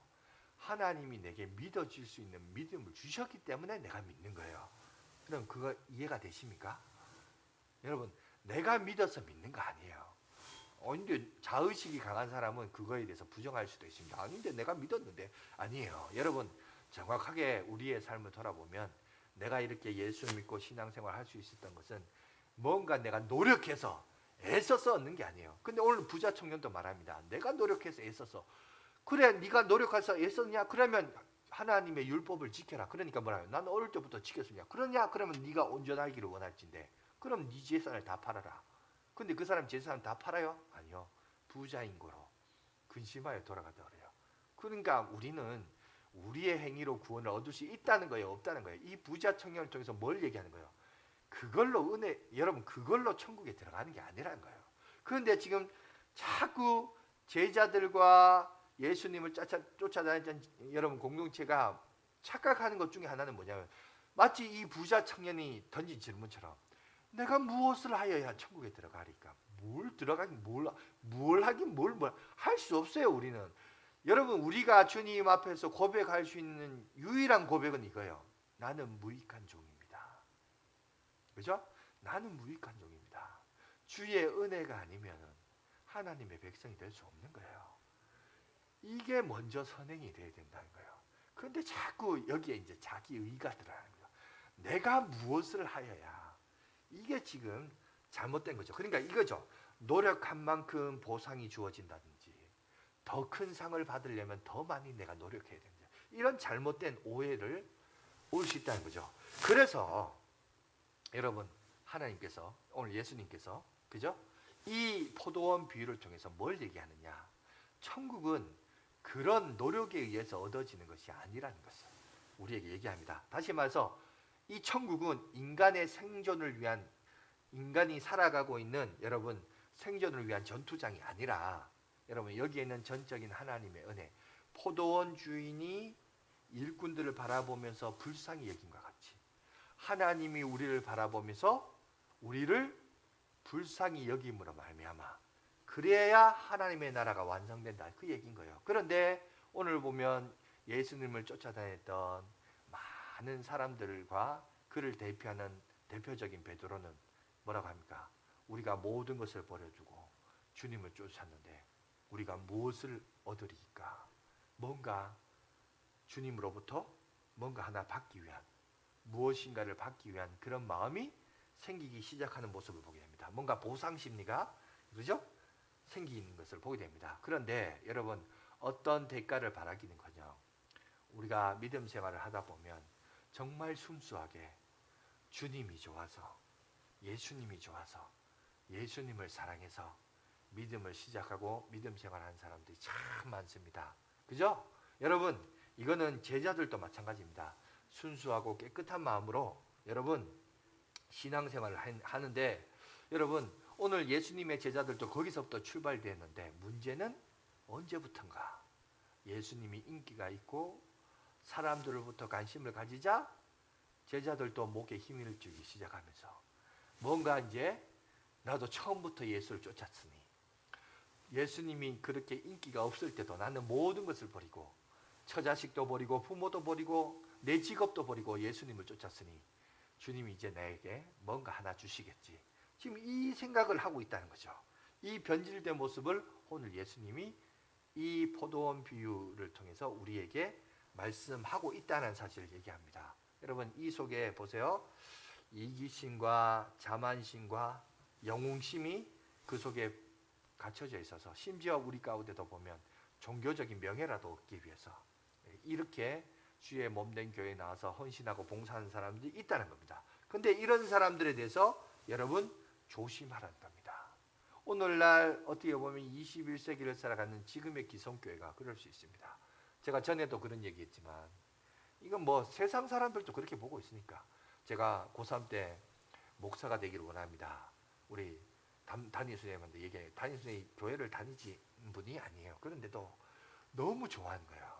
하나님이 내게 믿어질 수 있는 믿음을 주셨기 때문에 내가 믿는 거예요. 그럼 그거 이해가 되십니까? 여러분, 내가 믿어서 믿는 거 아니에요. 근데 자의식이 강한 사람은 그거에 대해서 부정할 수도 있습니다. 아닌데 내가 믿었는데. 아니에요. 여러분, 정확하게 우리의 삶을 돌아보면 내가 이렇게 예수 믿고 신앙생활 할 수 있었던 것은 뭔가 내가 노력해서 애써서 얻는 게 아니에요. 근데 오늘 부자 청년도 말합니다. 내가 노력해서 애써서. 그래, 네가 노력해서 애썼냐? 그러면 하나님의 율법을 지켜라. 그러니까 뭐라요? 나는 어릴 때부터 지켰으냐? 그러냐? 그러면 네가 온전하기를 원할진데 그럼 네 재산을 다 팔아라. 근데 그 사람 재산을 다 팔아요? 아니요. 부자인 거로 근심하여 돌아가다 그래요. 그러니까 우리는 우리의 행위로 구원을 얻을 수 있다는 거예요? 없다는 거예요? 이 부자 청년을 통해서 뭘 얘기하는 거예요? 그걸로 여러분 그걸로 천국에 들어가는 게 아니라는 거예요. 그런데 지금 자꾸 제자들과 예수님을 쫓아다니던 여러분 공동체가 착각하는 것 중에 하나는 뭐냐면 마치 이 부자 청년이 던진 질문처럼 내가 무엇을 하여야 천국에 들어가리까? 뭘 들어가긴 뭘 하긴 뭘 할 수 없어요. 우리는 여러분 우리가 주님 앞에서 고백할 수 있는 유일한 고백은 이거예요. 나는 무익한 종입니다. 그죠? 나는 무익한 종입니다. 주의 은혜가 아니면 하나님의 백성이 될 수 없는 거예요. 이게 먼저 선행이 돼야 된다는 거예요. 그런데 자꾸 여기에 이제 자기 의가 들어가는 거예요. 내가 무엇을 하여야 이게 지금 잘못된 거죠. 그러니까 이거죠. 노력한 만큼 보상이 주어진다든지 더 큰 상을 받으려면 더 많이 내가 노력해야 된다. 이런 잘못된 오해를 올 수 있다는 거죠. 그래서 여러분 하나님께서 오늘 예수님께서 그죠? 이 포도원 비유를 통해서 뭘 얘기하느냐? 천국은 그런 노력에 의해서 얻어지는 것이 아니라는 것을 우리에게 얘기합니다. 다시 말해서 이 천국은 인간의 생존을 위한 인간이 살아가고 있는 여러분 생존을 위한 전투장이 아니라 여러분 여기에는 전적인 하나님의 은혜 포도원 주인이 일꾼들을 바라보면서 불쌍히 여김과 같이 하나님이 우리를 바라보면서 우리를 불쌍히 여김으로 말미암아 그래야 하나님의 나라가 완성된다 그 얘기인 거예요. 그런데 오늘 보면 예수님을 쫓아다녔던 많은 사람들과 그를 대표하는 대표적인 베드로는 뭐라고 합니까? 우리가 모든 것을 버려두고 주님을 쫓았는데 우리가 무엇을 얻으리까? 뭔가 주님으로부터 뭔가 하나 받기 위한, 무엇인가를 받기 위한 그런 마음이 생기기 시작하는 모습을 보게 됩니다. 뭔가 보상 심리가, 그죠? 생기는 것을 보게 됩니다. 그런데 여러분, 어떤 대가를 바라기는커녕 우리가 믿음 생활을 하다 보면 정말 순수하게 주님이 좋아서, 예수님이 좋아서, 예수님을 사랑해서 믿음을 시작하고 믿음 생활하는 사람들이 참 많습니다. 그죠? 여러분, 이거는 제자들도 마찬가지입니다. 순수하고 깨끗한 마음으로 여러분 신앙생활을 하는데, 여러분 오늘 예수님의 제자들도 거기서부터 출발됐는데, 문제는 언제부턴가 예수님이 인기가 있고 사람들로부터 관심을 가지자 제자들도 목에 힘을 주기 시작하면서 뭔가 이제 나도 처음부터 예수를 쫓았으니, 예수님이 그렇게 인기가 없을 때도 나는 모든 것을 버리고 처자식도 버리고 부모도 버리고 내 직업도 버리고 예수님을 쫓았으니 주님이 이제 나에게 뭔가 하나 주시겠지. 지금 이 생각을 하고 있다는 거죠. 이 변질된 모습을 오늘 예수님이 이 포도원 비유를 통해서 우리에게 말씀하고 있다는 사실을 얘기합니다. 여러분, 이 속에 보세요. 이기심과 자만심과 영웅심이 그 속에 갇혀져 있어서, 심지어 우리 가운데도 보면 종교적인 명예라도 얻기 위해서 이렇게 주의 몸된 교회에 나와서 헌신하고 봉사하는 사람들이 있다는 겁니다. 근데 이런 사람들에 대해서 여러분 조심하라는 겁니다. 오늘날 어떻게 보면 21세기를 살아가는 지금의 기성교회가 그럴 수 있습니다. 제가 전에도 그런 얘기했지만 이건 뭐 세상 사람들도 그렇게 보고 있으니까, 제가 고3 때 목사가 되기를 원합니다. 우리 담임 선생님한테 얘기해요. 담임 선생님이 교회를 다니지 분이 아니에요. 그런데도 너무 좋아하는 거예요.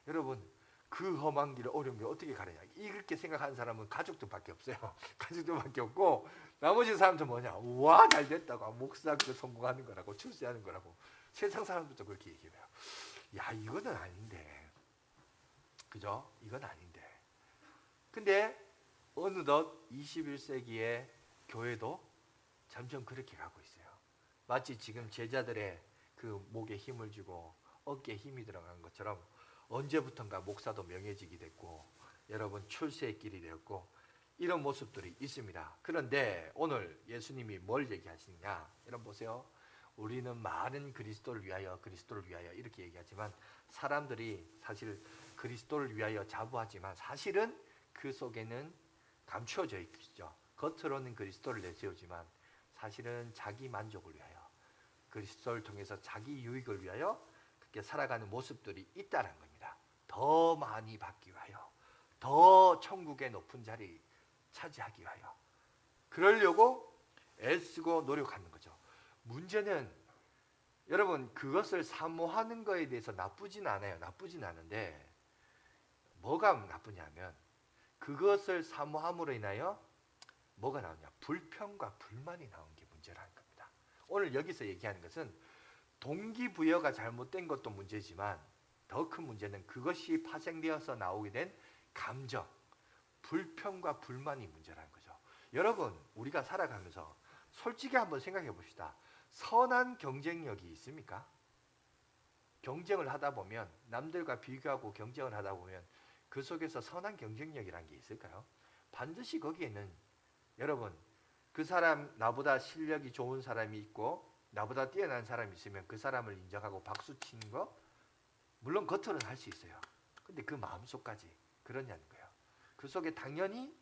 여러분, 그 험한 길을, 어려운 길을 어떻게 가느냐, 이렇게 생각하는 사람은 가족들밖에 없어요. 가족들밖에 없고 나머지 사람들은 뭐냐, 와 잘 됐다고, 목사 그 성공하는 거라고, 출세하는 거라고. 세상 사람들도 그렇게 얘기해요. 야, 이거는 아닌데, 그죠? 이건 아닌데. 근데 어느덧 21세기의 교회도 점점 그렇게 가고 있어요. 마치 지금 제자들의 그 목에 힘을 주고 어깨에 힘이 들어간 것처럼 언제부턴가 목사도 명예직이 됐고 여러분 출세의 길이 되었고 이런 모습들이 있습니다. 그런데 오늘 예수님이 뭘 얘기하시느냐, 여러분 보세요. 우리는 많은 그리스도를 위하여, 그리스도를 위하여 이렇게 얘기하지만 사람들이 사실 그리스도를 위하여 자부하지만 사실은 그 속에는 감추어져 있죠. 겉으로는 그리스도를 내세우지만 사실은 자기 만족을 위하여, 그리스도를 통해서 자기 유익을 위하여 그렇게 살아가는 모습들이 있다는 겁니다. 더 많이 받기 위하여, 더 천국의 높은 자리 차지하기 위하여 그러려고 애쓰고 노력하는 거죠. 문제는 여러분 그것을 사모하는 거에 대해서 나쁘진 않아요. 나쁘진 않은데 뭐가 나쁘냐면 그것을 사모함으로 인하여 뭐가 나오냐, 불평과 불만이 나온 게 문제라는 겁니다. 오늘 여기서 얘기하는 것은 동기부여가 잘못된 것도 문제지만 더 큰 문제는 그것이 파생되어서 나오게 된 감정, 불평과 불만이 문제라는 거죠. 여러분, 우리가 살아가면서 솔직히 한번 생각해 봅시다. 선한 경쟁력이 있습니까? 경쟁을 하다 보면, 남들과 비교하고 경쟁을 하다 보면 그 속에서 선한 경쟁력이라는 게 있을까요? 반드시 거기에는 여러분, 그 사람, 나보다 실력이 좋은 사람이 있고 나보다 뛰어난 사람이 있으면 그 사람을 인정하고 박수 치는 거 물론 겉으로는 할 수 있어요. 근데 그 마음속까지 그러냐는 거예요. 그 속에 당연히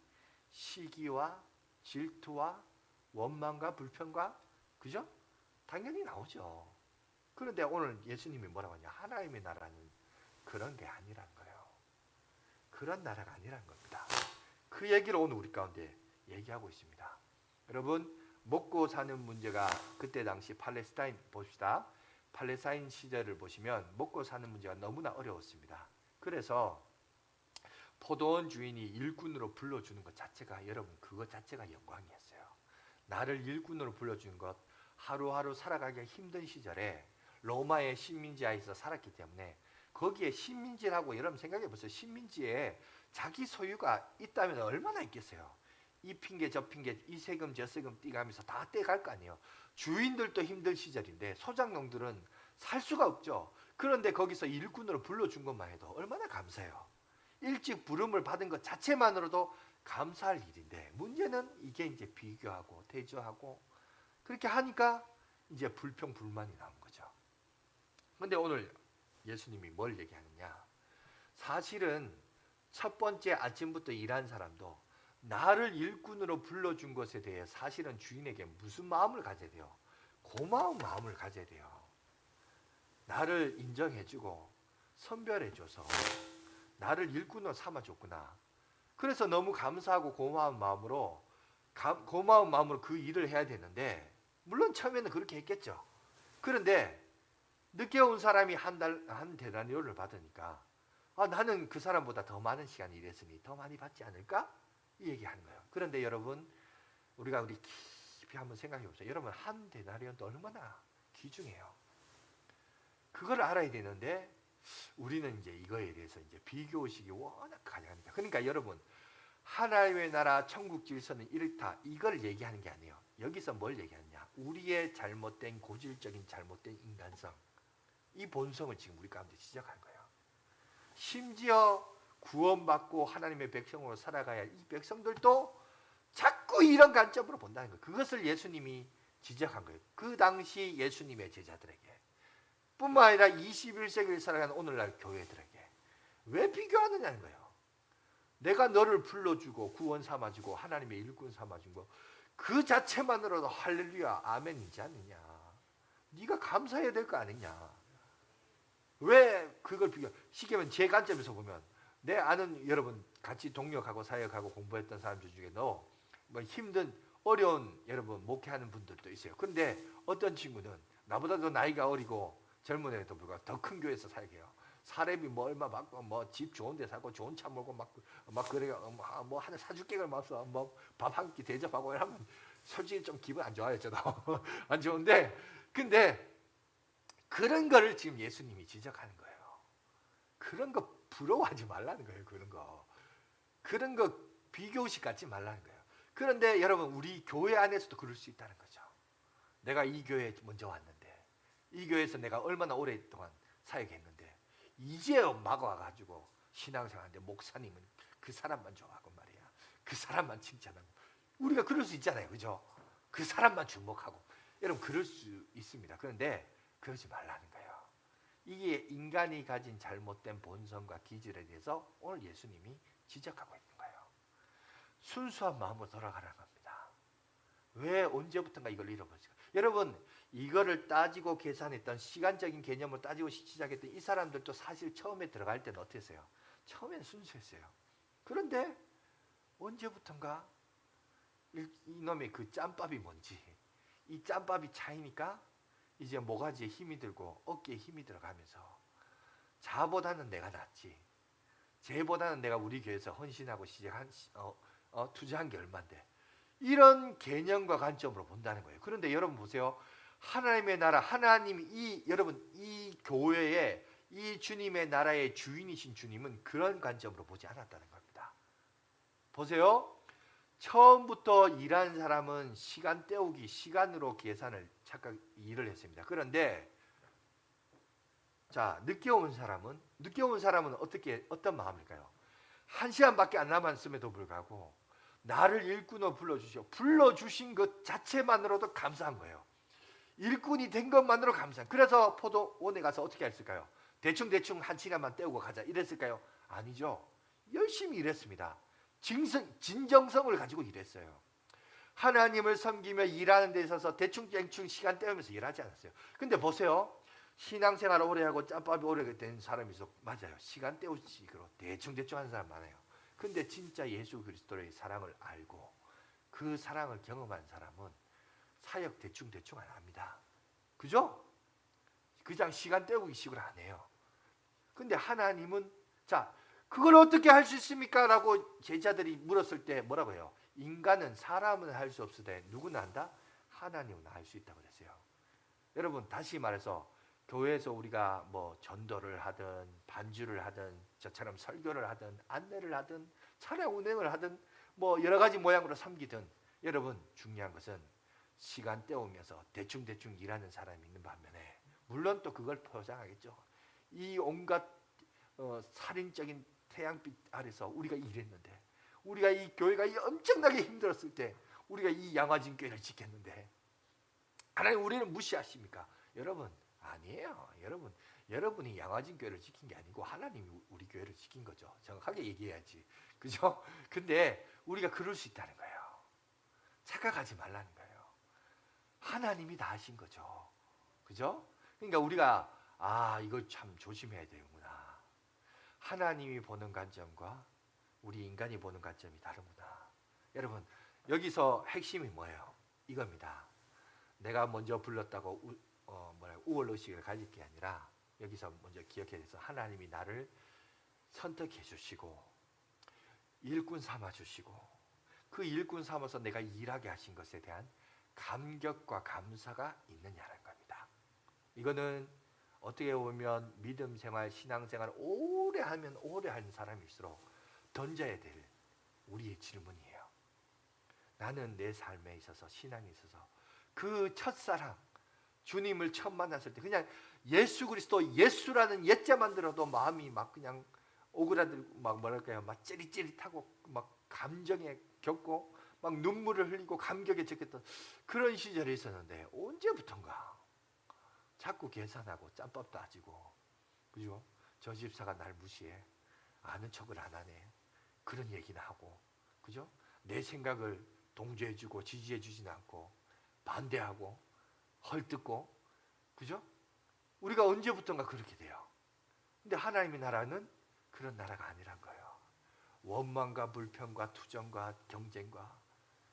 시기와 질투와 원망과 불평과, 그죠? 당연히 나오죠. 그런데 오늘 예수님이 뭐라고 하냐, 하나님의 나라는 그런 게 아니라는 거예요. 그런 나라가 아니라는 겁니다. 그 얘기를 오늘 우리 가운데 얘기하고 있습니다. 여러분, 먹고 사는 문제가 그때 당시 팔레스타인 봅시다. 팔레스타인 시절을 보시면 먹고 사는 문제가 너무나 어려웠습니다. 그래서 포도원 주인이 일꾼으로 불러주는 것 자체가, 여러분 그것 자체가 영광이었어요. 나를 일꾼으로 불러주는 것, 하루하루 살아가기 힘든 시절에 로마의 식민지하에서 살았기 때문에 거기에 식민지라고 여러분 생각해 보세요. 식민지에 자기 소유가 있다면 얼마나 있겠어요. 이 핑계 저 핑계 이 세금 저 세금 떼가면서 다 떼갈 거 아니에요. 주인들도 힘들 시절인데 소작농들은 살 수가 없죠. 그런데 거기서 일꾼으로 불러준 것만 해도 얼마나 감사해요. 일찍 부름을 받은 것 자체만으로도 감사할 일인데, 문제는 이게 이제 비교하고 대조하고 그렇게 하니까 이제 불평 불만이 나온 거죠. 근데 오늘 예수님이 뭘 얘기하느냐? 사실은 첫 번째 아침부터 일한 사람도 나를 일꾼으로 불러준 것에 대해 사실은 주인에게 무슨 마음을 가져야 돼요? 고마운 마음을 가져야 돼요. 나를 인정해주고 선별해줘서 나를 일꾼으로 삼아줬구나. 그래서 너무 감사하고 고마운 마음으로 그 일을 해야 되는데, 물론 처음에는 그렇게 했겠죠. 그런데 늦게 온 사람이 한 데나리온을 받으니까 나는 그 사람보다 더 많은 시간 일했으니 더 많이 받지 않을까? 이 얘기하는 거예요. 그런데 여러분, 우리 깊이 한번 생각해 보세요. 여러분, 한 데나리온도 얼마나 귀중해요. 그걸 알아야 되는데 우리는 이제 이거에 대해서 이제 비교의식이 워낙 강하니까. 그러니까 여러분, 하나님의 나라 천국 질서는 이렇다, 이걸 얘기하는 게 아니에요. 여기서 뭘 얘기하느냐? 우리의 잘못된 고질적인 잘못된 인간성, 이 본성을 지금 우리 가운데 지적한 거예요. 심지어 구원받고 하나님의 백성으로 살아가야 할 이 백성들도 자꾸 이런 관점으로 본다는 거예요. 그것을 예수님이 지적한 거예요. 그 당시 예수님의 제자들에게, 뿐만 아니라 21세기를 살아가는 오늘날 교회들에게 왜 비교하느냐는 거예요. 내가 너를 불러주고 구원 삼아주고 하나님의 일꾼 삼아준 거, 그 자체만으로도 할렐루야 아멘이지 않느냐. 네가 감사해야 될 거 아니냐. 왜 그걸 비교? 시계면 제 관점에서 보면, 내 아는 여러분 같이 동력하고 사역하고 공부했던 사람들 중에 뭐 힘든 어려운 여러분 목회하는 분들도 있어요. 그런데 어떤 친구는 나보다도 나이가 어리고 젊은 애도 불구하고 더 큰 교회에서 사역해요. 사례비 뭐 얼마 받고 뭐 집 좋은 데 사고 좋은 차 몰고 막 그래 뭐 하나 사줄게 막서 뭐 밥 한 끼 대접하고 이러면 솔직히 좀 기분 안 좋아요. 저도 안 좋은데, 근데 그런 거를 지금 예수님이 지적하는 거예요. 그런 거 부러워하지 말라는 거예요. 그런 거 비교의식 갖지 말라는 거예요. 그런데 여러분, 우리 교회 안에서도 그럴 수 있다는 거죠. 내가 이 교회에 먼저 왔는데, 이 교회에서 내가 얼마나 오랫동안 사역했는데, 이제 막 와가지고 신앙생활하는데 목사님은 그 사람만 좋아하고 말이야, 그 사람만 칭찬하고. 우리가 그럴 수 있잖아요. 그죠? 그 사람만 주목하고. 여러분, 그럴 수 있습니다. 그런데 그러지 말라는 거예요. 이게 인간이 가진 잘못된 본성과 기질에 대해서 오늘 예수님이 지적하고 있는 거예요. 순수한 마음으로 돌아가라는 겁니다. 왜 언제부턴가 이걸 잃어버렸을까? 여러분, 이거를 따지고 계산했던, 시간적인 개념을 따지고 시작했던 이 사람들도 사실 처음에 들어갈 때는 어땠어요? 처음에는 순수했어요. 그런데 언제부턴가 이놈의 그 짬밥이 뭔지, 이 짬밥이 차이니까 이제 모가지에 힘이 들고 어깨에 힘이 들어가면서, 자보다는 내가 낫지, 쟤보다는 내가 우리 교회에서 헌신하고 투자한 게 얼만데, 이런 개념과 관점으로 본다는 거예요. 그런데 여러분 보세요. 하나님의 나라, 하나님, 여러분 이 교회에 이 주님의 나라의 주인이신 주님은 그런 관점으로 보지 않았다는 겁니다. 보세요. 처음부터 일한 사람은 시간 때우기, 시간으로 계산을 착각 일을 했습니다. 그런데 자, 늦게 온 사람은 어떤 마음일까요? 1시간밖에 안 남았음에도 불구하고 나를 일꾼으로 불러주신 것 자체만으로도 감사한 거예요. 일꾼이 된 것만으로 감사한. 그래서 포도원에 가서 어떻게 했을까요? 대충 1시간만 때우고 가자 이랬을까요? 아니죠. 열심히 일했습니다. 진정성을 가지고 일했어요. 하나님을 섬기며 일하는 데 있어서 대충 시간 때우면서 일하지 않았어요. 근데 보세요. 신앙생활을 오래 하고 짬밥이 오래 된 사람이 있어. 맞아요. 시간 때우식으로 대충 하는 사람 많아요. 근데 진짜 예수 그리스도의 사랑을 알고 그 사랑을 경험한 사람은 사역 대충 안 합니다. 그죠? 그냥 시간 때우기 식으로 안 해요. 근데 하나님은, 자, 그걸 어떻게 할 수 있습니까? 라고 제자들이 물었을 때 뭐라고 해요? 사람은 할 수 없으되 누구나 한다? 하나님은 할 수 있다고 그랬어요. 여러분, 다시 말해서 교회에서 우리가 뭐 전도를 하든 반주를 하든 저처럼 설교를 하든 안내를 하든 차량 운행을 하든 뭐 여러 가지 모양으로 섬기든, 여러분 중요한 것은 시간 때우면서 대충 일하는 사람이 있는 반면에, 물론 또 그걸 포장하겠죠. 이 온갖 살인적인 태양빛 아래서 우리가 일했는데, 우리가 이 교회가 엄청나게 힘들었을 때 우리가 이 양화진 교회를 지켰는데 하나님 우리는 무시하십니까? 여러분 아니에요. 여러분이 양화진 교회를 지킨 게 아니고 하나님이 우리 교회를 지킨 거죠. 정확하게 얘기해야지. 그죠? 근데 우리가 그럴 수 있다는 거예요. 착각하지 말라는 거예요. 하나님이 다 하신 거죠. 그죠? 그러니까 우리가 이걸 참 조심해야 되는구나. 하나님이 보는 관점과 우리 인간이 보는 관점이 다르구나. 여러분 여기서 핵심이 뭐예요? 이겁니다. 내가 먼저 불렀다고 우월의식을 가질 게 아니라, 여기서 먼저 기억해야 돼서 하나님이 나를 선택해 주시고 일꾼 삼아 주시고 그 일꾼 삼아서 내가 일하게 하신 것에 대한 감격과 감사가 있느냐는 겁니다. 이거는 어떻게 보면 믿음 생활, 신앙 생활 오래 하면 오래 하는 사람일수록 던져야 될 우리의 질문이에요. 나는 내 삶에 있어서, 신앙에 있어서 그 첫사랑 주님을 처음 만났을 때 그냥 예수 그리스도, 예수라는 옛자만 들어도 마음이 막 그냥 오그라들고 막 뭐랄까요, 막 찌릿찌릿하고 막 감정에 겪고 막 눈물을 흘리고 감격에 적혔던 그런 시절이 있었는데, 언제부턴가 자꾸 계산하고 짬밥 따지고, 그죠? 저 집사가 날 무시해, 아는 척을 안 하네, 그런 얘기나 하고, 그죠? 내 생각을 동조해주고 지지해주지는 않고 반대하고 헐뜯고, 그죠? 우리가 언제부턴가 그렇게 돼요. 근데 하나님의 나라는 그런 나라가 아니란 거예요. 원망과 불평과 투정과 경쟁과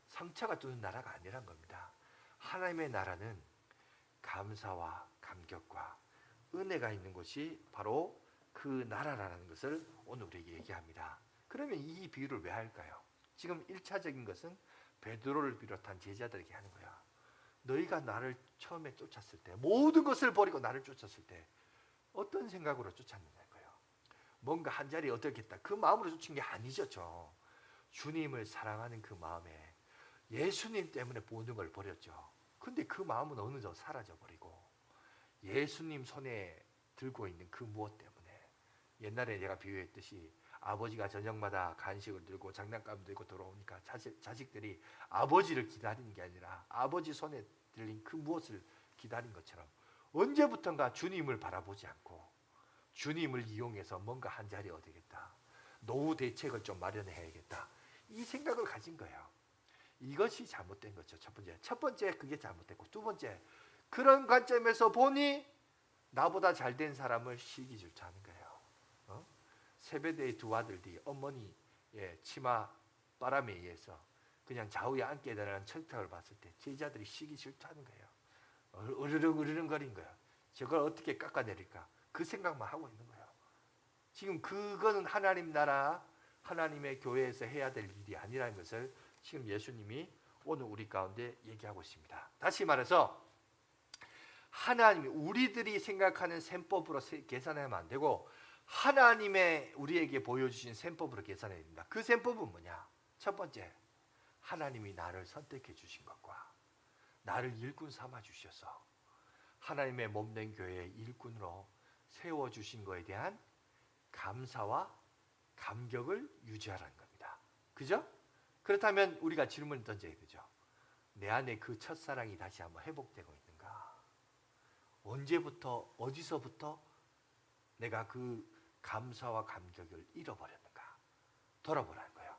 상처가 두는 나라가 아니란 겁니다. 하나님의 나라는 감사와 감격과 은혜가 있는 곳이 바로 그 나라라는 것을 오늘 우리에게 얘기합니다. 그러면 이 비유를 왜 할까요? 지금 1차적인 것은 베드로를 비롯한 제자들에게 하는 거야. 너희가 나를 처음에 쫓았을 때, 모든 것을 버리고 나를 쫓았을 때 어떤 생각으로 쫓았느냐는 거예요. 뭔가 한 자리 얻겠다, 그 마음으로 쫓은 게 아니죠. 주님을 사랑하는 그 마음에 예수님 때문에 모든 걸 버렸죠. 근데 그 마음은 어느덧 사라져버리고 예수님 손에 들고 있는 그 무엇 때문에, 옛날에 제가 비유했듯이 아버지가 저녁마다 간식을 들고 장난감 들고 돌아오니까 자식들이 아버지를 기다리는 게 아니라 아버지 손에 들린 그 무엇을 기다린 것처럼, 언제부턴가 주님을 바라보지 않고 주님을 이용해서 뭔가 한 자리 얻겠다, 노후 대책을 좀 마련해야겠다, 이 생각을 가진 거예요. 이것이 잘못된 거죠. 첫 번째 그게 잘못됐고, 두 번째 그런 관점에서 보니 나보다 잘된 사람을 시기 질투하는 거예요. 세베대의 두 아들들이 어머니의 치마 바람에 의해서 그냥 좌우에 앉게 되는 철탑을 봤을 때 제자들이 시기 질투하는 거예요. 으르렁거린 거예요. 저걸 어떻게 깎아내릴까, 그 생각만 하고 있는 거예요. 지금 그거는 하나님 나라, 하나님의 교회에서 해야 될 일이 아니라는 것을 지금 예수님이 오늘 우리 가운데 얘기하고 있습니다. 다시 말해서 하나님이 우리들이 생각하는 셈법으로 계산하면 안 되고 하나님의 우리에게 보여주신 셈법으로 계산해야 됩니다. 그 셈법은 뭐냐? 첫 번째, 하나님이 나를 선택해 주신 것과 나를 일꾼 삼아 주셔서 하나님의 몸된 교회의 일꾼으로 세워주신 것에 대한 감사와 감격을 유지하라는 겁니다. 그죠? 그렇다면 우리가 질문을 던져야 되죠. 내 안에 그 첫사랑이 다시 한번 회복되고 있는가? 언제부터, 어디서부터 내가 그 감사와 감격을 잃어버렸는가? 돌아보라는 거예요.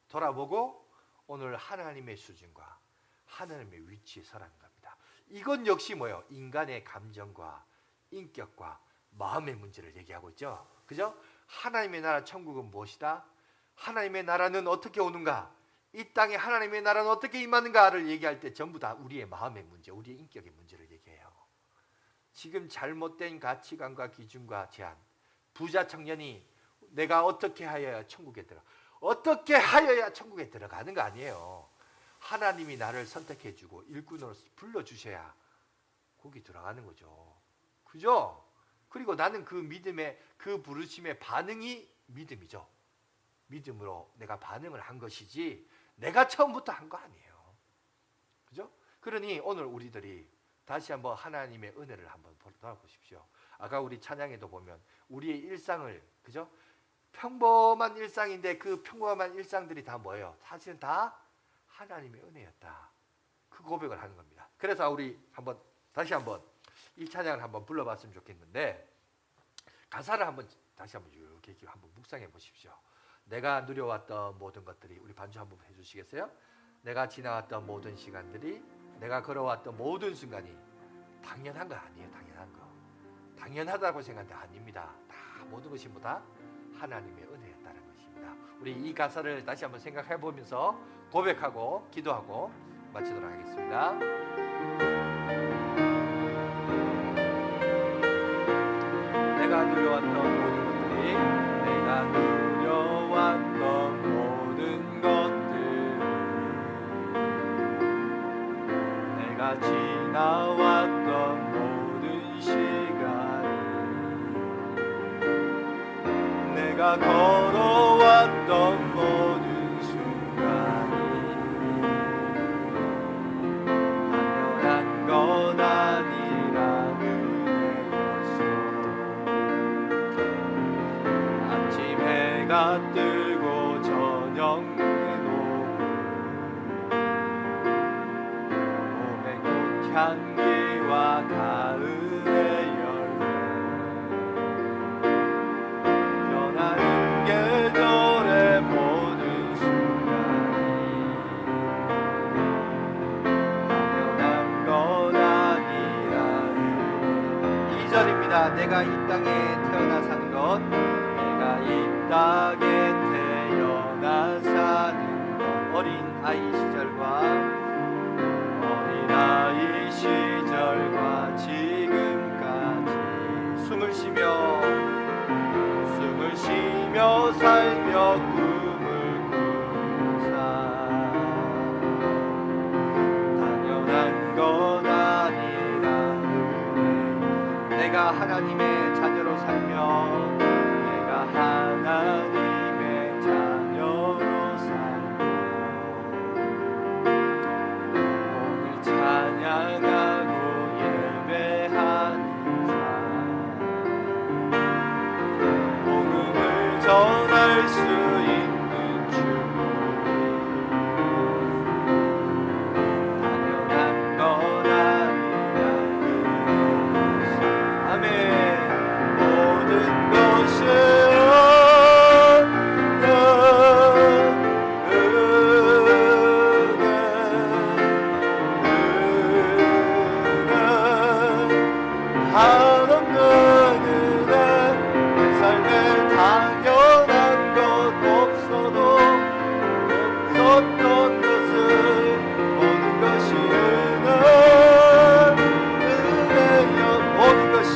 돌아보고 오늘 하나님의 수준과 하나님의 위치에 서라는 겁니다. 이건 역시 뭐예요? 인간의 감정과 인격과 마음의 문제를 얘기하고 있죠. 그죠? 하나님의 나라 천국은 무엇이다? 하나님의 나라는 어떻게 오는가? 이 땅에 하나님의 나라는 어떻게 임하는가를 얘기할 때 전부 다 우리의 마음의 문제, 우리의 인격의 문제를 얘기해요. 지금 잘못된 가치관과 기준과 제한, 부자 청년이 내가 어떻게 하여야 천국에 어떻게 하여야 천국에 들어가는 거 아니에요. 하나님이 나를 선택해 주고 일꾼으로 불러주셔야 거기 들어가는 거죠. 그죠? 그리고 나는 그 믿음의 그 부르심의 반응이 믿음이죠. 믿음으로 내가 반응을 한 것이지 내가 처음부터 한 거 아니에요. 그죠? 그러니 오늘 우리들이 다시 한번 하나님의 은혜를 한번 돌아보십시오. 아까 우리 찬양에도 보면 우리의 일상을, 그죠? 평범한 일상인데 그 평범한 일상들이 다 뭐예요? 사실은 다 하나님의 은혜였다. 그 고백을 하는 겁니다. 그래서 우리 한번 다시 한번 이 찬양을 한번 불러봤으면 좋겠는데, 가사를 한번 다시 한번 이렇게 한번 묵상해 보십시오. 내가 누려왔던 모든 것들이, 우리 반주 한번 해주시겠어요? 내가 지나왔던 모든 시간들이, 내가 걸어왔던 모든 순간이 당연한 거 아니에요. 당연한 거. 당연하다고 생각하는데 아닙니다. 다 모든 것이 뭐다? 하나님의 은혜였다는 것입니다. 우리 이 가사를 다시 한번 생각해 보면서 고백하고 기도하고 마치도록 하겠습니다. 내가 누려왔던 모든 것들이, 내가 누려왔던 모든 것들, 내가 지나왔던 모든 시간이, 내가 걸어왔던 모든 순간이 당연한 건 아니라 은혜였어. 아침 해가 뜨고 저녁은 오고, 봄의 꽃향기와 가을의 열매, 변하는 계절의 모든 순간이 당연한 건 아니라 은혜. 2절입니다. 내가 이 땅에 태어나 사는 것, 내가 이 땅에 태어나 사는 것, 어린아이 시절과 어린아이 시절과 지금까지 숨을 쉬며 살며 꿈을 꾸는 삶, 당연한 건 아니라 은혜. 내가 하나님의 자녀로 살며, 내가 하나님의 자녀로 살며 오늘 찬양하고 예배하는 삶, 복음을 전할 수 있는 축복이 당연한 건 아니라 은혜. 아멘. 모든 것은 한없는 은혜, 내 삶에 당연한 것 없어도 없었던 것을, 모든 것이 은혜여, 모든 것이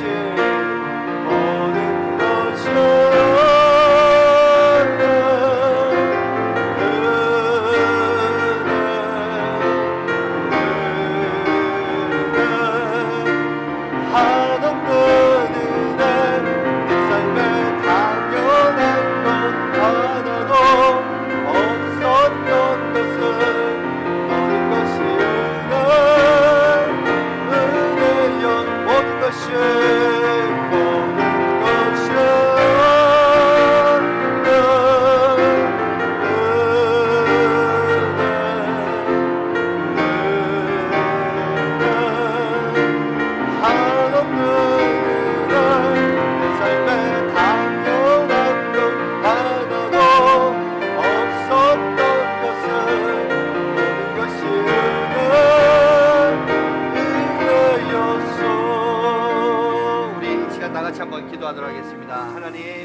다 같이 한번 기도하도록 하겠습니다. 하나님,